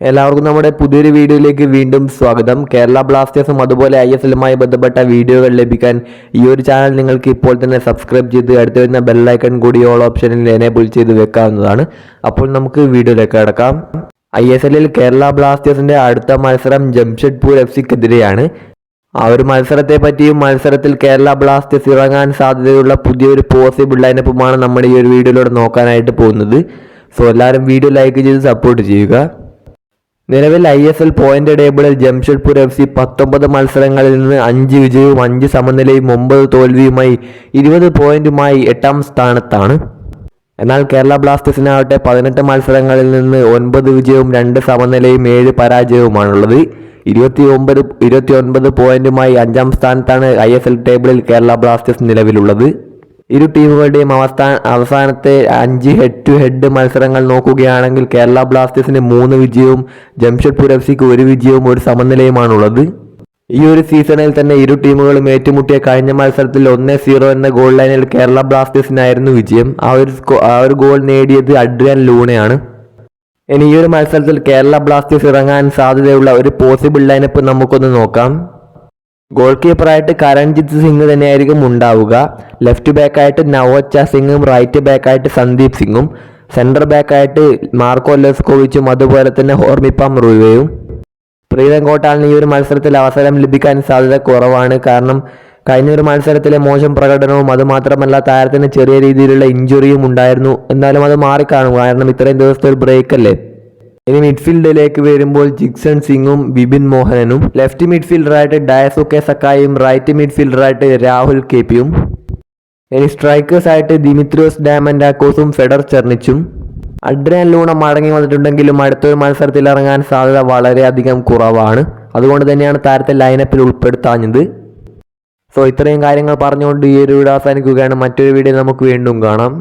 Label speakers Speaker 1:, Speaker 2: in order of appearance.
Speaker 1: എല്ലാവർക്കും നമ്മുടെ പുതിയൊരു വീഡിയോയിലേക്ക് വീണ്ടും സ്വാഗതം. കേരള ബ്ലാസ്റ്റേഴ്സും അതുപോലെ ISLുമായി ബന്ധപ്പെട്ട വീഡിയോകൾ ലഭിക്കാൻ ഈ ഒരു ചാനൽ നിങ്ങൾക്ക് ഇപ്പോൾ തന്നെ സബ്സ്ക്രൈബ് ചെയ്ത് അടുത്ത് വരുന്ന ബെല്ലൈക്കൺ കൂടി ഓൾ ഓപ്ഷനിൽ എനേബിൾ ചെയ്ത് വെക്കാവുന്നതാണ്. അപ്പോൾ നമുക്ക് വീഡിയോയിലേക്ക് കടക്കാം. ISLിൽ കേരള ബ്ലാസ്റ്റേഴ്സിന്റെ അടുത്ത മത്സരം ജംഷഡ്പൂർ FCക്കെതിരെയാണ്. ആ ഒരു മത്സരത്തെ പറ്റിയും മത്സരത്തിൽ കേരള ബ്ലാസ്റ്റേഴ്സ് ഇറങ്ങാൻ സാധ്യതയുള്ള പുതിയൊരു പോസിബിൾ ലൈനപ്പുമാണ് നമ്മുടെ ഈ ഒരു വീഡിയോയിലൂടെ നോക്കാനായിട്ട് പോകുന്നത്. സോ എല്ലാവരും വീഡിയോ ലൈക്ക് ചെയ്ത് സപ്പോർട്ട് ചെയ്യുക. നിലവിൽ ISL പോയിന്റ് ടേബിളിൽ ജംഷഡ്പൂർ FC 19 മത്സരങ്ങളിൽ നിന്ന് 5 വിജയവും 5 സമനിലയും 9 തോൽവിയുമായി 20 പോയിന്റുമായി 8ാം സ്ഥാനത്താണ്. എന്നാൽ കേരള ബ്ലാസ്റ്റേഴ്സിനാവട്ടെ 18 മത്സരങ്ങളിൽ നിന്ന് 9 വിജയവും 2 സമനിലയും 7 പരാജയവുമാണുള്ളത്. 29 പോയിന്റുമായി 5ാം സ്ഥാനത്താണ് ISL ടേബിളിൽ കേരള ബ്ലാസ്റ്റേഴ്സ് നിലവിലുള്ളത്. ഇരു ടീമുകളുടെയും അവസാനത്തെ 5 ഹെഡ് ടു ഹെഡ് മത്സരങ്ങൾ നോക്കുകയാണെങ്കിൽ കേരള ബ്ലാസ്റ്റേഴ്സിന് 3 വിജയവും ജംഷഡ്പൂർ FCക്ക് 1 വിജയവും 1 സമനിലയുമാണുള്ളത്. ഈ ഒരു സീസണിൽ തന്നെ ഇരു ടീമുകളും ഏറ്റുമുട്ടിയ കഴിഞ്ഞ മത്സരത്തിൽ 1-0 എന്ന ഗോൾ ലൈനിൽ കേരള ബ്ലാസ്റ്റേഴ്സിനായിരുന്നു വിജയം. ആ ഒരു ഗോൾ നേടിയത് അഡ്രിയാൻ ലൂണയാണ്. ഇനി ഈ ഒരു മത്സരത്തിൽ കേരള ബ്ലാസ്റ്റേഴ്സ് ഇറങ്ങാൻ സാധ്യതയുള്ള ഒരു പോസിബിൾ ലൈനപ്പ് നമുക്കൊന്ന് നോക്കാം. ഗോൾ കീപ്പറായിട്ട് കരൺജിത്ത് സിംഗ് തന്നെയായിരിക്കും ഉണ്ടാവുക. ലെഫ്റ്റ് ബാക്കായിട്ട് നവോച്ച സിംഗും റൈറ്റ് ബാക്കായിട്ട് സന്ദീപ് സിംഗും സെൻറ്റർ ബാക്കായിട്ട് മാർക്കോ ലെസ്കോവിച്ചും അതുപോലെ തന്നെ ഹോർമിപ്പാം റൂവയും. പ്രീതം കോട്ടാലിന് ഈ ഒരു മത്സരത്തിൽ അവസരം ലഭിക്കാൻ സാധ്യത കുറവാണ്. കാരണം കഴിഞ്ഞ ഒരു മത്സരത്തിലെ മോശം പ്രകടനവും അതുമാത്രമല്ല താരത്തിന് ചെറിയ രീതിയിലുള്ള ഇഞ്ചുറിയും ഉണ്ടായിരുന്നു. എന്നാലും അത് മാറിക്കാണും, കാരണം ഇത്രയും ദിവസത്തെ ഒരു ബ്രേക്ക് അല്ലേ. ഇനി മിഡ്ഫീൽഡിലേക്ക് വരുമ്പോൾ ജിക്സൺ സിംഗും ബിബിൻ മോഹനനും, ലെഫ്റ്റ് മിഡ്ഫീൽഡറായിട്ട് ഡയസുക്കെ സക്കായും റൈറ്റ് മിഡ്ഫീൽഡറായിട്ട് രാഹുൽ കേപിയും, ഇനി സ്ട്രൈക്കേഴ്സായിട്ട് ദിമിത്രിയോസ് ഡാമൻഡാക്കോസും ഫെഡർ ചെർണിച്ചും. അഡ്രിയാൻ ലൂണ മടങ്ങി വന്നിട്ടുണ്ടെങ്കിലും അടുത്തൊരു മത്സരത്തിൽ ഇറങ്ങാൻ സാധ്യത വളരെയധികം കുറവാണ്. അതുകൊണ്ട് തന്നെയാണ് താരത്തെ ലൈനപ്പിൽ ഉൾപ്പെടുത്താഞ്ഞത്. സോ ഇത്രയും കാര്യങ്ങൾ പറഞ്ഞുകൊണ്ട് ഈ ഒരു വീഡിയോ അവസാനിക്കുകയാണ്. മറ്റൊരു വീഡിയോ നമുക്ക് വീണ്ടും കാണാം.